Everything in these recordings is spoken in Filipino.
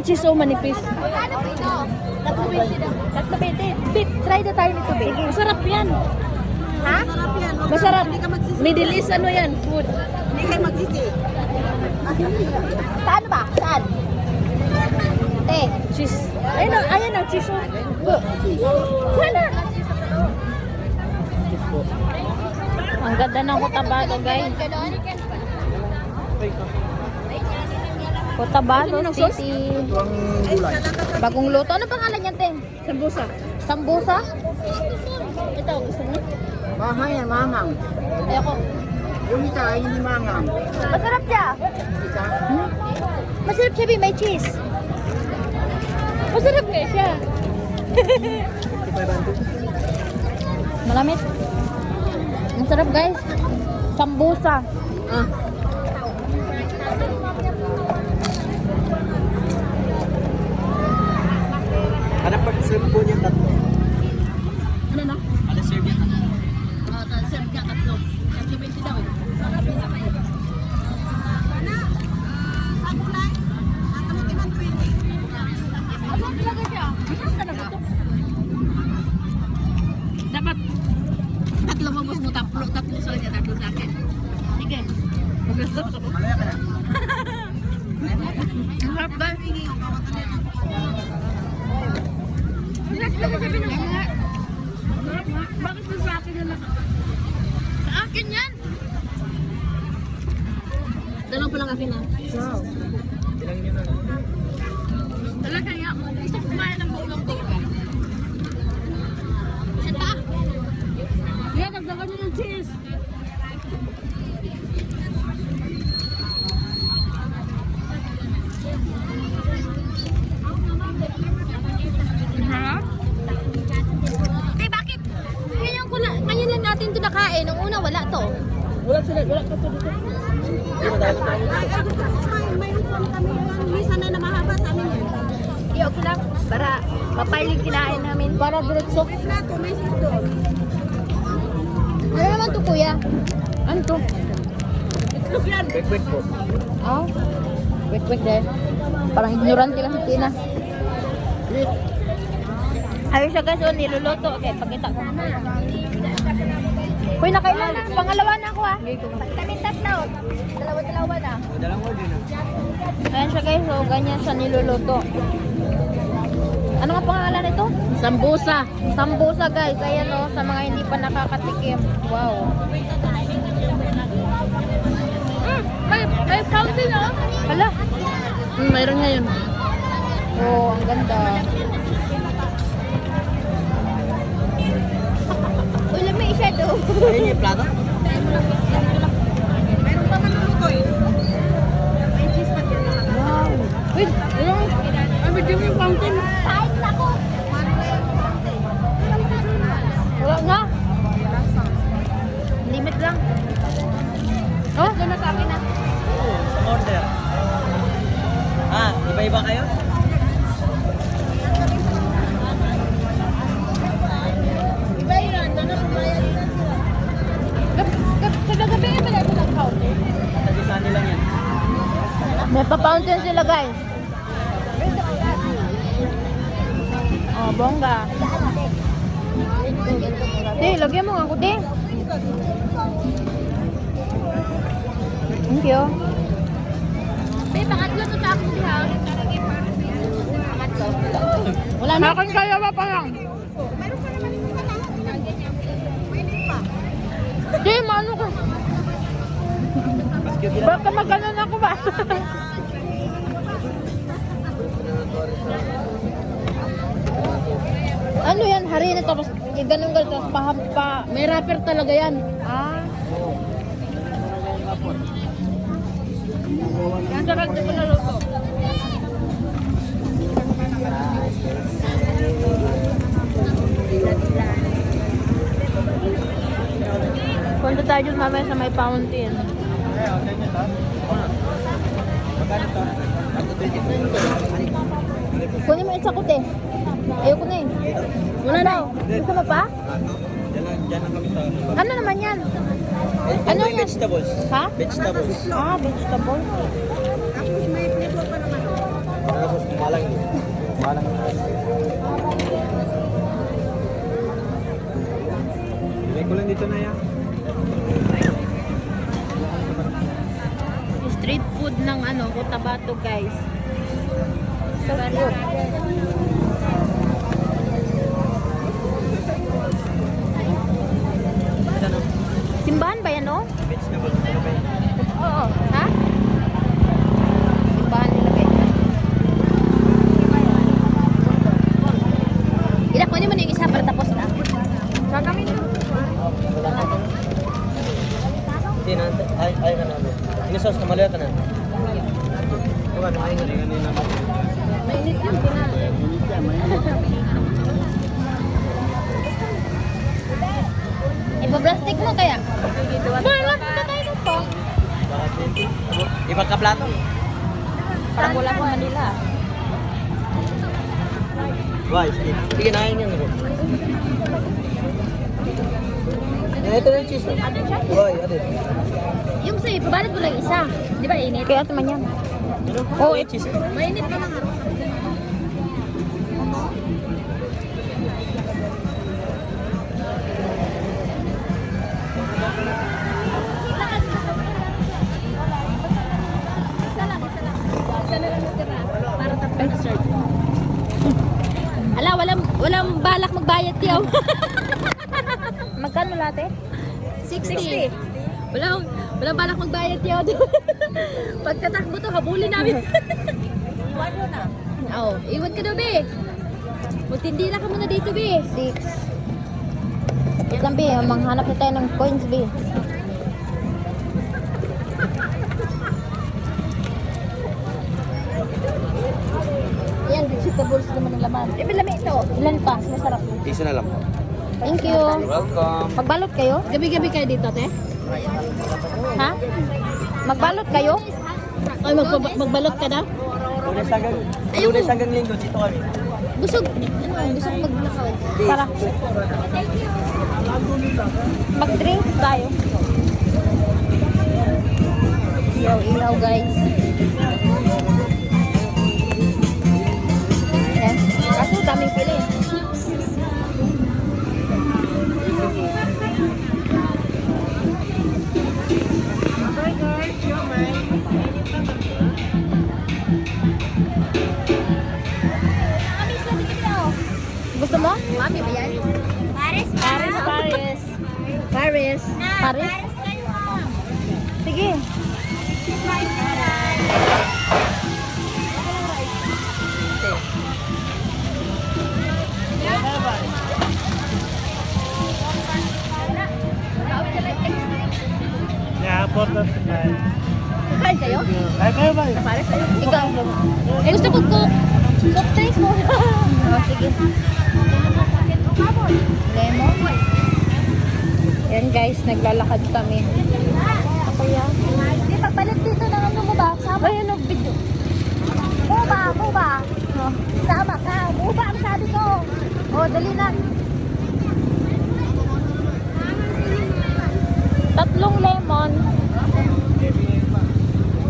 cheese o manipis. Ano po ito? Tatlo 20. Bit, try na tayo nito, babe. Masarap yan. Ha? Masarap. Middle East ano yan? Food. Hindi kayo magsisi. Saan ba? Saan? Cheese. Ayan na, cheese o. Wala. Ang ganda ng Cotabato, guys. Cotabato City. Ito ang gulay. Bagong luto. Ano pangalan niyan, Teng? Sambusa. Sambusa? Ito, gusto mo? Mahang yan, mahang. Ayoko. Yung isa ay hindi mahang. Masarap siya. Isa? Masarap siya, may cheese. Masarap nga siya. Malamit. Ang sarap, guys. Sambusa. Ano pag-serve po niya tatlo? Ano na? Ano serve niya tatlo? Serve ka tatlo. Tatlo 20 daw eh. Dapat tatlo mabos mo, tatlo sa kanya, tatlo sa akin. Sige. Magusto. Malaya ka na. Ang harap, guys. Bakit sa akin na lang? Sa akin yan! Dalawang pa lang akin ah. Wow. Ilang niyo na lang. Talaga nga, gusto ko kumain ng buong to. Sita! Yan, nagdagan nyo ng cheese. Ha? Eh, bakit? Ngayon lang natin ito nakain. Nung una, wala to. Wala ka to dito. Hindi ba tayo tayo? May upon kami yan. Minsan na mahaba sa amin yan. Di, okay lang. Para mapaling kinain namin. Para diretso. Na to, may sis doon. Ano naman to, kuya? Ano to? Quick po. Oh. Wait din. Parang ignorante lang si Tina. Ayun siya guys, niluluto. Okay, pakita ko. Uy, nakailan na. Pangalawa na ako ah. Kami tatlo. Dalawa-dalawa na. Dalang order na. Ayan siya guys, so ganyan siya niluluto. Ano nga pangalan nito? Sambusa. Sambusa guys. Ayan o, sa mga hindi pa nakakatikim. Wow. May fountain oh. Hala. Mayroon ngayon. Oh, ang ganda. Uy, lamig siya to. Ayun yung plato? Meron pa man luto eh. May cheese pa din. Wow. Wait, ayun. Ay, may dito yung fountain. Kahit ako. Wala na. Limit lang. Oh, doon na sa akin na. Oo, sa order. Iba-iba kayo? Iba yun. Doon na pumayag na sila. Sa gagabi nga pala ito ng fountain. Tagisan nila yan. May pa-fountain sila guys. Oh, bongga. Di, lagyan mo nga ako, di. Thank you. Babe, pangatlo to sa akin ha. Pangatlo. Wala na. Akin kaya pa lang. Meron pa naman isa na. Pwede pa. Di, maano ka. Mas cute Baka maganon ako ba? Ano yan? Harina tapos ganun tapos pahampa. May wrapper talaga yan. Ah. Yan sarap dito na luto. Punta tayo dun mamaya sa may fountain. Kunin mo isa ko, te. Ayoko na eh. Wala na. Gusto mo pa? Diyan lang kami sa... Ano naman yan? Ano yan? vegetables? Ha? Vegetables. Ah, vegetable. Tapos may flavor pa naman. Tapos Malang. Malang. Bigay ko lang dito na yan. Street food ng ano, Cotabato guys. So cute. Ano? Simbahan ba yan, no? Vegetable. Ano ba yan? Oo. Ha? Simbahan nila guys. Ila, kunin mo na yung isa para tapos na. Sa kami na. Hindi na. Ay ka na. Inisos na maliit na. Diba, ay nga na. Mainit yung pinal. Ipa-plastic mo kaya? Malak na tayo po. Ibang kaplato. Parang wala pa Manila. Why? Sige na yan. Ito na yung cheese. Why? Ate. Yung sa'yo, pabalot mo lang isa. Di ba init? Kaya naman yan. Ano? Oh, Yung cheese. Mainit pa lang. Para tapos dessert. Ala, walang balak magbayad yaw. Magkano late? 60. Walang balak magbayad yaw. Pagkatakbo to, habulin namin. Iwan mo na. Oo, iwan ka na, be. Magtindila ka muna dito, be. 6. Wait lang, be. Manghanap na tayo ng coins, be. Yan, vegetables naman ang laman. Eh, lami ito. Ilan pa? Masarap. Isa na lang po. Thank you. Welcome. Magbalot kayo? Gabi-gabi kayo dito, te? Ha? Magbalot kayo? Ay, magbalot ka na? Lunes hanggang linggo dito kami. Busog. Busog maglakaw. Tara. Mag-drink tayo. Ilaw, guys. Yan. Kaso daming pili. Gusto mo? Mami ba yan? Paris. Paris. Sige. Yeah, important to buy. Kain kayo? Ay, kayo ba? Paris tayo. Ikaw. Eh, gusto ko cook. Cook taste mo. Oh, sige. Lemon. Yan guys, naglalakad kami. Ako yan. Hindi, pagpalit dito ng ano mo ba? Sama yan ang video. Buba. Oh. Sama ka. Buba ang sabi ko. Oh, dali na. 3 lemon.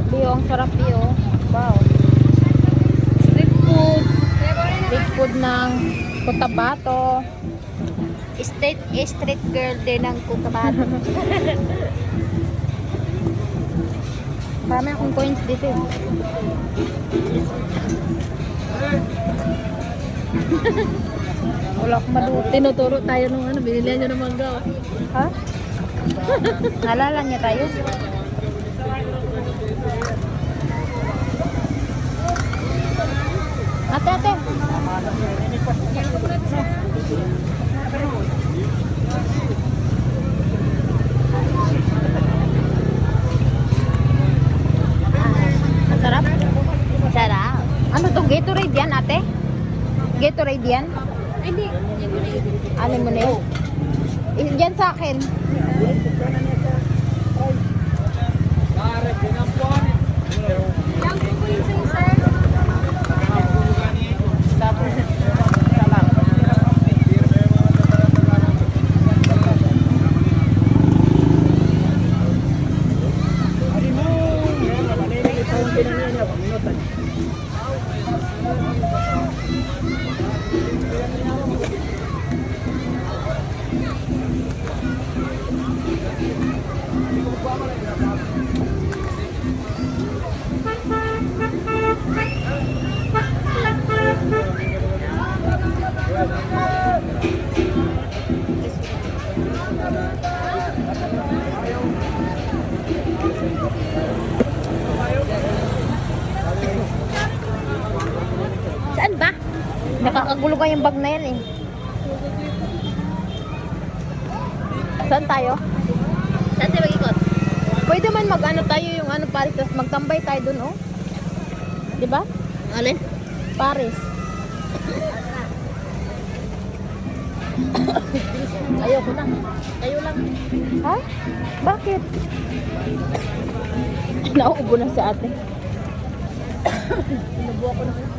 Bio, ang sarap bio. Wow. Street food ng Cotabato. Street girl din ng Cotabato. Marami akong coins dito. Wala akong maluti. Tinuturo tayo nung ano, binilihan nyo ng mangga. Oh. Ha? Nalala niya tayo? Ate. Masarap? Sarap. Ano to? Gatorade yan, ate? Gatorade yan? Hindi. Ano mo na yun? Diyan sa akin. Nakakagulo ka yung bag na yan eh. Saan tayo? Saan tayo mag-ikot? Pwede man mag-ano tayo yung ano Paris, tapos magtambay tayo dun oh. Di ba? Alin? Paris. Ayoko na. Kayo lang. Ha? Bakit? Nauubo na si ate. Nabuha ko na.